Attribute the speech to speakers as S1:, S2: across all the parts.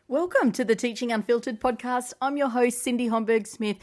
S1: Welcome to the Teaching Unfiltered podcast. I'm your host, Cindy Homburg-Smith,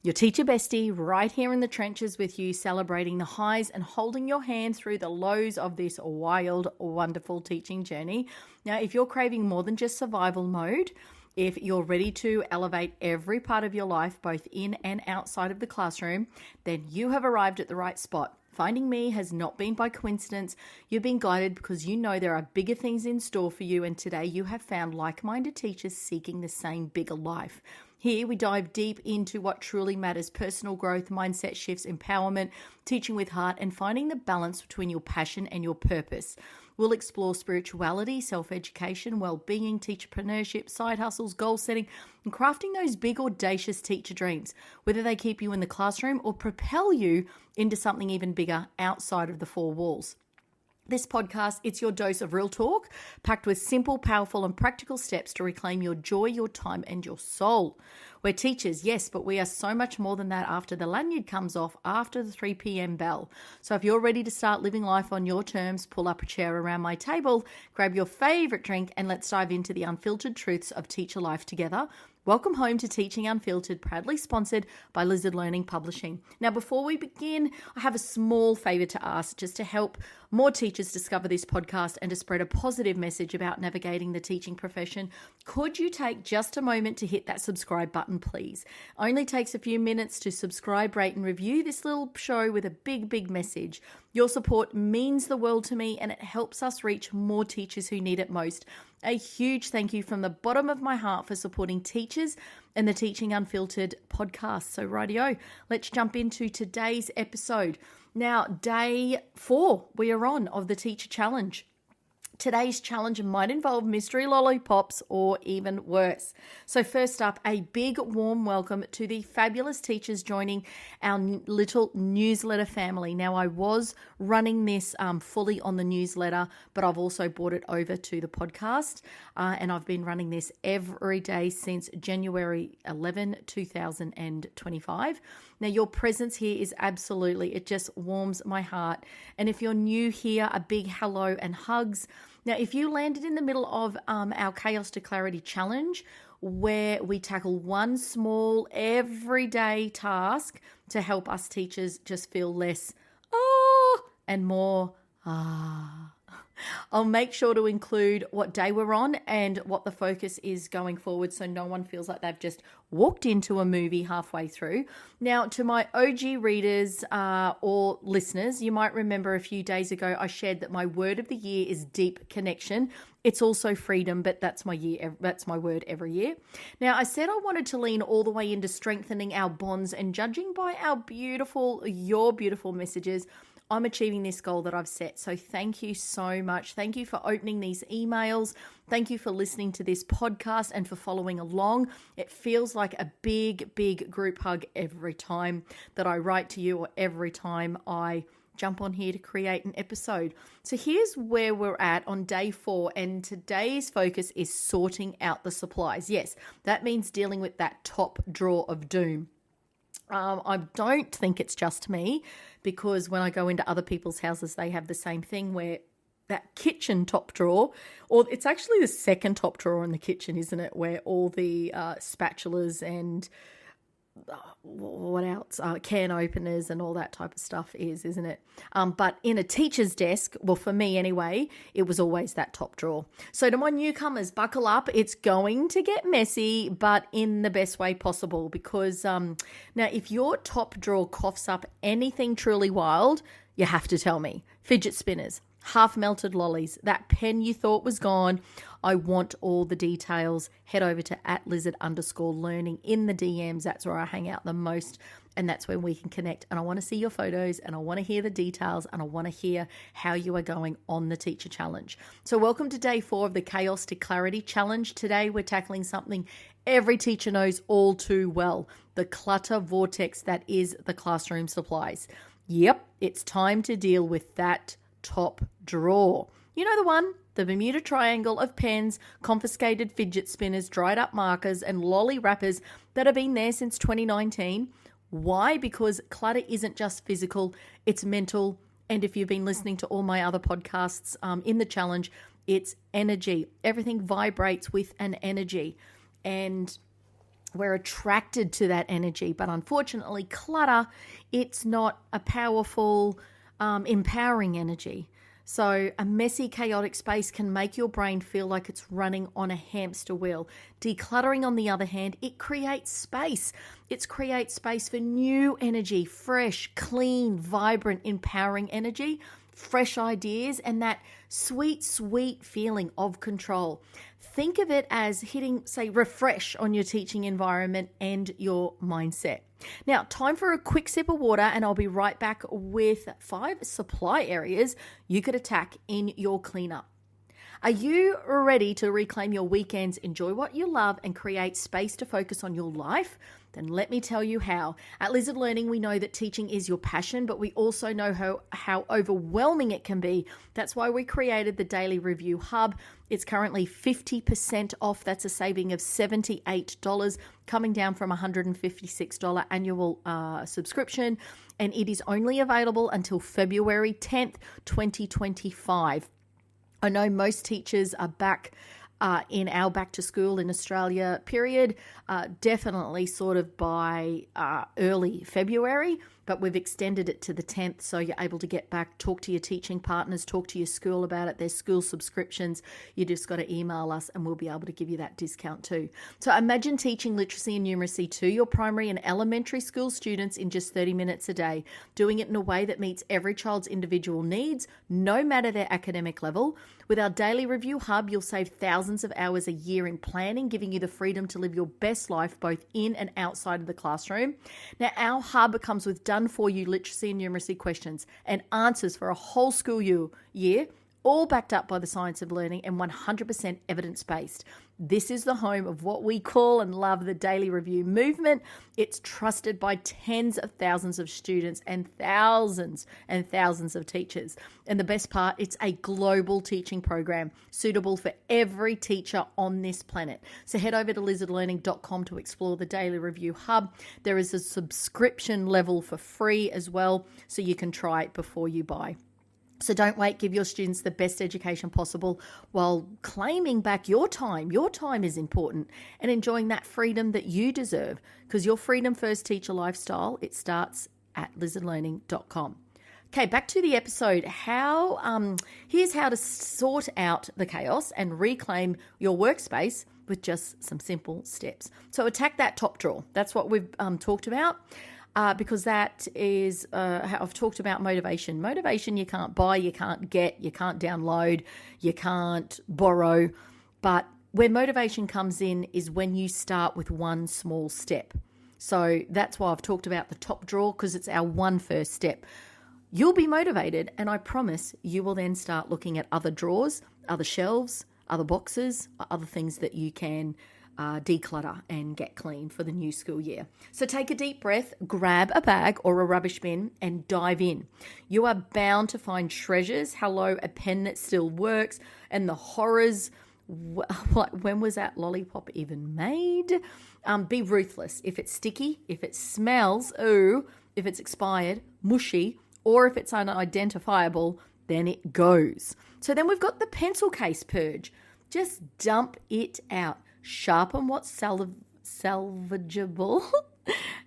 S1: your teacher bestie, right here in the trenches with you, celebrating the highs and holding your hand through the lows of this wild, wonderful teaching journey. Now, if you're craving more than just survival mode, if you're ready to elevate every part of your life, both in and outside of the classroom, then you have arrived at the right spot. Finding me has not been by coincidence. You've been guided because you know there are bigger things in store for you, and today you have found like-minded teachers seeking the same bigger life. Here we dive deep into what truly matters: personal growth, mindset shifts, empowerment, teaching with heart, and finding the balance between your passion and your purpose. We'll explore spirituality, self-education, well-being, teacherpreneurship, side hustles, goal setting, and crafting those big, audacious teacher dreams, whether they keep you in the classroom or propel you into something even bigger outside of the four walls. This podcast, it's your dose of real talk, packed with simple, powerful, and practical steps to reclaim your joy, your time, and your soul. We're teachers, yes, but we are so much more than that after the lanyard comes off after the 3 p.m. bell. So if you're ready to start living life on your terms, pull up a chair around my table, grab your favorite drink, and let's dive into the unfiltered truths of teacher life together. Welcome home to Teaching Unfiltered, proudly sponsored by Lizard Learning Publishing. Now, before we begin, I have a small favor to ask, just to help more teachers discover this podcast and to spread a positive message about navigating the teaching profession. Could you take just a moment to hit that subscribe button, please? Only takes a few minutes to subscribe, rate, and review this little show with a big message. Your support means the world to me, and it helps us reach more teachers who need it most. A huge thank you from the bottom of my heart for supporting teachers and the Teaching Unfiltered podcast. So rightio, let's jump into today's episode. Now, day 4 we are on of the Teacher Challenge. Today's challenge might involve mystery lollipops or even worse. So first up, a big warm welcome to the fabulous teachers joining our little newsletter family. Now, I was running this fully on the newsletter, but I've also brought it over to the podcast, and I've been running this every day since January 11, 2025. Now, your presence here is absolutely, it just warms my heart. And if you're new here, a big hello and hugs. Now, if you landed in the middle of our Chaos to Clarity challenge, where we tackle one small everyday task to help us teachers just feel less and more I'll make sure to include what day we're on and what the focus is going forward, so no one feels like they've just walked into a movie halfway through. Now, to my OG readers or listeners, you might remember a few days ago I shared that my word of the year is deep connection. It's also freedom, but that's my word every year. Now, I said I wanted to lean all the way into strengthening our bonds, and judging by your beautiful messages, I'm achieving this goal that I've set. So thank you so much. Thank you for opening these emails. Thank you for listening to this podcast and for following along. It feels like a big group hug every time that I write to you or every time I jump on here to create an episode. So here's where we're at on day 4, and today's focus is sorting out the supplies. Yes, that means dealing with that top drawer of doom. I don't think it's just me, because when I go into other people's houses, they have the same thing where that kitchen top drawer, or it's actually the second top drawer in the kitchen, isn't it? Where all the spatulas and what else? Can openers and all that type of stuff isn't it? But in a teacher's desk, well, for me anyway, it was always that top drawer. So to my newcomers, buckle up. It's going to get messy, but in the best way possible, because now if your top drawer coughs up anything truly wild, you have to tell me. Fidget spinners, half-melted lollies, that pen you thought was gone. I want all the details. Head over to @lizard_learning in the DMs. That's where I hang out the most, and that's where we can connect. And I want to see your photos, and I want to hear the details, and I want to hear how you are going on the Teacher Challenge. So welcome to day 4 of the Chaos to Clarity Challenge. Today we're tackling something every teacher knows all too well: the clutter vortex that is the classroom supplies. Yep, it's time to deal with that top drawer. You know the one, the Bermuda Triangle of pens, confiscated fidget spinners, dried up markers, and lolly wrappers that have been there since 2019. Why? Because clutter isn't just physical, it's mental. And if you've been listening to all my other podcasts in the challenge, It's energy. Everything vibrates with an energy, and we're attracted to that energy. But unfortunately, clutter, it's not a powerful, empowering energy. So a messy, chaotic space can make your brain feel like it's running on a hamster wheel. Decluttering, on the other hand, it creates space. It creates space for new energy, fresh, clean, vibrant, empowering energy, fresh ideas, and that sweet, sweet feeling of control. Think of it as hitting, say, refresh on your teaching environment and your mindset. Now, time for a quick sip of water, and I'll be right back with 5 supply areas you could attack in your cleanup. Are you ready to reclaim your weekends, enjoy what you love, and create space to focus on your life? Then let me tell you how. At Lizard Learning, we know that teaching is your passion, but we also know how overwhelming it can be. That's why we created the Daily Review Hub. It's currently 50% off. That's a saving of $78, coming down from $156 annual subscription. And it is only available until February 10th, 2025. I know most teachers are back in our back to school in Australia period, definitely sort of by early February, but we've extended it to the 10th, so you're able to get back, talk to your teaching partners, talk to your school about it. There's school subscriptions. You just got to email us and we'll be able to give you that discount too. So imagine teaching literacy and numeracy to your primary and elementary school students in just 30 minutes a day, doing it in a way that meets every child's individual needs, no matter their academic level. With our Daily Review Hub, you'll save thousands of hours a year in planning, giving you the freedom to live your best life both in and outside of the classroom. Now, our hub comes with done-for-you literacy and numeracy questions and answers for a whole school year, all backed up by the science of learning and 100% evidence-based. This is the home of what we call and love the Daily Review movement. It's trusted by tens of thousands of students and thousands of teachers. And the best part, it's a global teaching program suitable for every teacher on this planet. So head over to lizardlearning.com to explore the Daily Review Hub. There is a subscription level for free as well, so you can try it before you buy. So don't wait, give your students the best education possible while claiming back your time. Your time is important, and enjoying that freedom that you deserve, because your freedom first teacher lifestyle, it starts at lizardlearning.com. Okay, back to the episode. Here's how to sort out the chaos and reclaim your workspace with just some simple steps. So attack that top drawer. That's what we've talked about. Because that is how I've talked about motivation. Motivation you can't buy, you can't get, you can't download, you can't borrow. But where motivation comes in is when you start with one small step. So that's why I've talked about the top drawer, because it's our one first step. You'll be motivated, and I promise you will then start looking at other drawers, other shelves, other boxes, other things that you can declutter and get clean for the new school year. So take a deep breath, grab a bag or a rubbish bin and dive in. You are bound to find treasures. Hello, a pen that still works, and the horrors. When was that lollipop even made? Be ruthless. If it's sticky, if it smells, if it's expired, mushy, or if it's unidentifiable, then it goes. So then we've got the pencil case purge. Just dump it out. Sharpen what's salvageable.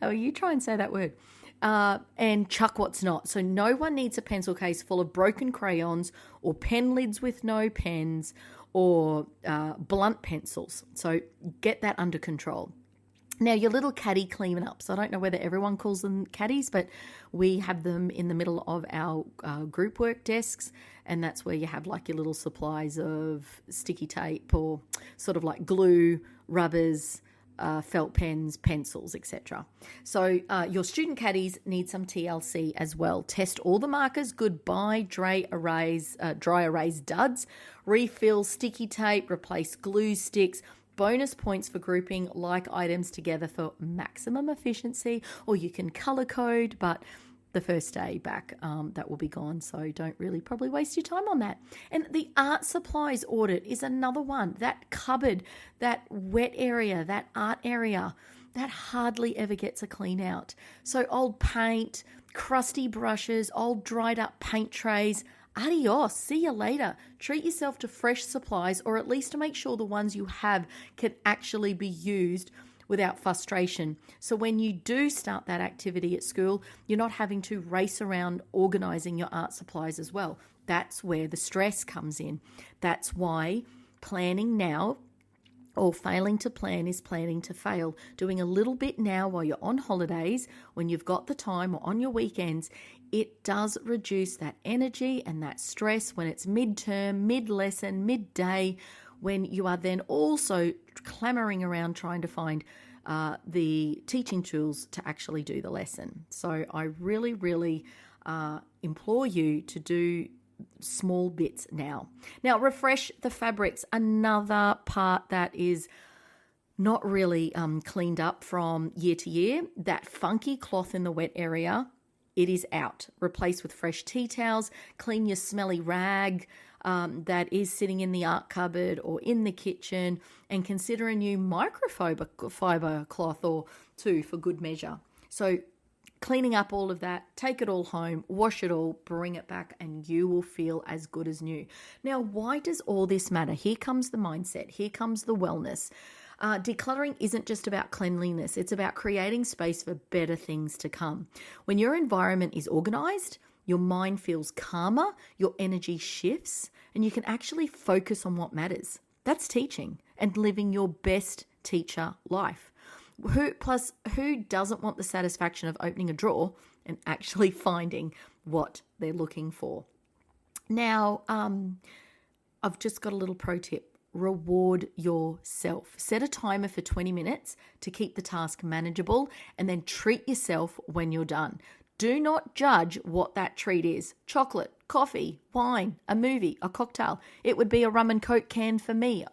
S1: Oh, you try and say that word. And chuck what's not. So no one needs a pencil case full of broken crayons or pen lids with no pens or blunt pencils. So get that under control. Now, your little caddy clean-ups. I don't know whether everyone calls them caddies, but we have them in the middle of our group work desks, and that's where you have like your little supplies of sticky tape or sort of like glue, rubbers, felt pens, pencils, etc. So your student caddies need some TLC as well. Test all the markers. Goodbye dry erase duds. Refill sticky tape. Replace glue sticks. Bonus points for grouping like items together for maximum efficiency, or you can color code, but the first day back, that will be gone. So don't really probably waste your time on that. And the art supplies audit is another one. That cupboard, that wet area, that art area, that hardly ever gets a clean out. So old paint, crusty brushes, old dried up paint trays, adios, see you later. Treat yourself to fresh supplies, or at least to make sure the ones you have can actually be used without frustration. So when you do start that activity at school, you're not having to race around organizing your art supplies as well. That's where the stress comes in. That's why planning now, or failing to plan, is planning to fail. Doing a little bit now while you're on holidays, when you've got the time, or on your weekends, it does reduce that energy and that stress when it's midterm, mid-lesson, midday, when you are then also clamoring around trying to find the teaching tools to actually do the lesson. So I really, really implore you to do small bits now. Now, refresh the fabrics. Another part that is not really cleaned up from year to year. That funky cloth in the wet area, it is out. Replace with fresh tea towels. Clean your smelly rag that is sitting in the art cupboard or in the kitchen, and consider a new microfiber cloth or two for good measure. So cleaning up all of that, take it all home, wash it all, bring it back, and you will feel as good as new. Now, why does all this matter? Here comes the mindset. Here comes the wellness. Decluttering isn't just about cleanliness. It's about creating space for better things to come. When your environment is organized, your mind feels calmer, your energy shifts, and you can actually focus on what matters. That's teaching and living your best teacher life. Who doesn't want the satisfaction of opening a drawer and actually finding what they're looking for? Now, I've just got a little pro tip. Reward yourself. Set a timer for 20 minutes to keep the task manageable, and then treat yourself when you're done. Do not judge what that treat is. Chocolate, coffee, wine, a movie, a cocktail. It would be a rum and coke can for me.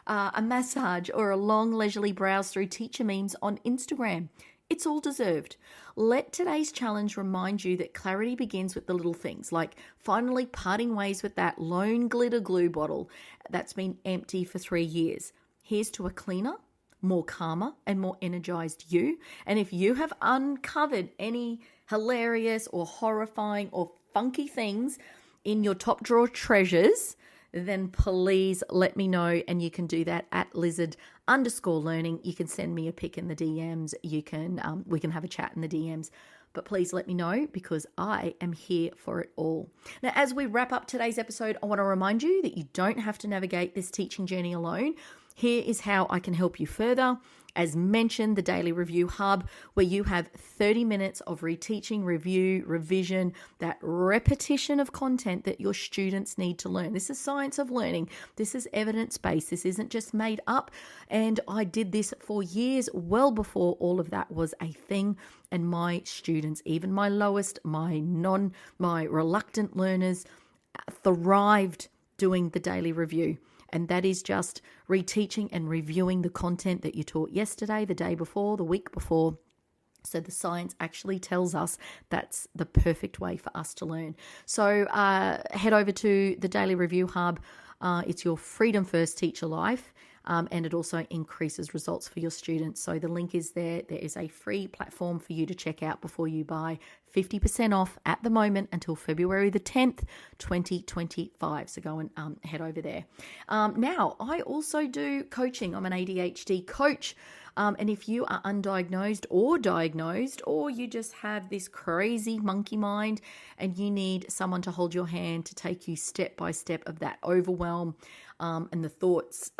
S1: A massage, or a long leisurely browse through teacher memes on Instagram. It's all deserved. Let today's challenge remind you that clarity begins with the little things, like finally parting ways with that lone glitter glue bottle that's been empty for 3 years. Here's to a cleaner, more calmer, and more energized you. And if you have uncovered any hilarious or horrifying or funky things in your top drawer treasures, then please let me know, and you can do that at lizard_learning. You can send me a pic in the DMs. You can we can have a chat in the DMs. But please let me know, because I am here for it all. Now, as we wrap up today's episode, I want to remind you that you don't have to navigate this teaching journey alone. Here is how I can help you further. As mentioned, the Daily Review Hub, where you have 30 minutes of reteaching, review, revision, that repetition of content that your students need to learn. This is science of learning. This is evidence-based. This isn't just made up. And I did this for years, well before all of that was a thing. And my students, even my lowest, my reluctant learners, thrived doing the daily review. And that is just reteaching and reviewing the content that you taught yesterday, the day before, the week before. So the science actually tells us that's the perfect way for us to learn. So head over to the Daily Review Hub. It's your freedom first teacher life. And it also increases results for your students. So the link is there. There is a free platform for you to check out before you buy. 50% off at the moment until February the 10th, 2025. So go and head over there. Now, I also do coaching. I'm an ADHD coach. And if you are undiagnosed or diagnosed, or you just have this crazy monkey mind and you need someone to hold your hand to take you step by step of that overwhelm, and the thoughts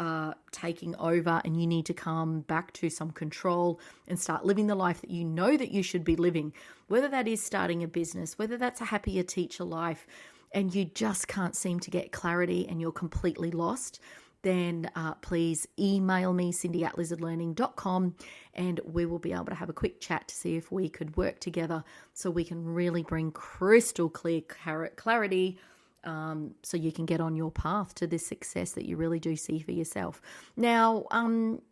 S1: taking over, and you need to come back to some control and start living the life that you know that you should be living, whether that is starting a business, whether that's a happier teacher life, and you just can't seem to get clarity and you're completely lost, then please email me, cindy@lizardlearning.com, and we will be able to have a quick chat to see if we could work together so we can really bring crystal clear clarity, so you can get on your path to this success that you really do see for yourself. Now,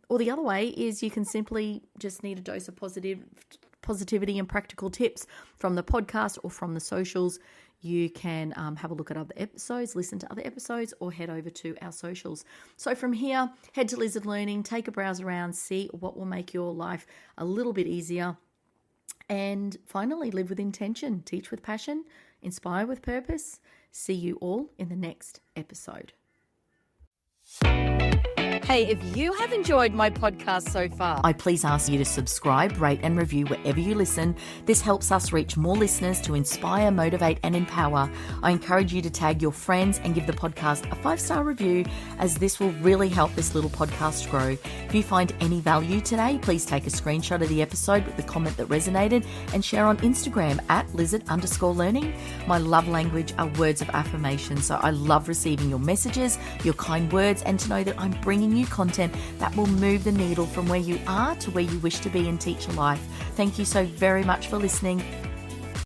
S1: or the other way is you can simply just need a dose of positivity and practical tips from the podcast or from the socials. You can have a look at other episodes, listen to other episodes, or head over to our socials. So from here, head to Lizard Learning, take a browse around, see what will make your life a little bit easier. And finally, live with intention, teach with passion, inspire with purpose, See you all in the next episode.
S2: Hey, if you have enjoyed my podcast so far,
S1: I please ask you to subscribe, rate and review wherever you listen. This helps us reach more listeners to inspire, motivate and empower. I encourage you to tag your friends and give the podcast a 5-star review, as this will really help this little podcast grow. If you find any value today, please take a screenshot of the episode with the comment that resonated and share on Instagram at lizard_learning. My love language are words of affirmation, so I love receiving your messages, your kind words, and to know that I'm bringing you content that will move the needle from where you are to where you wish to be in teacher life. Thank you so very much for listening.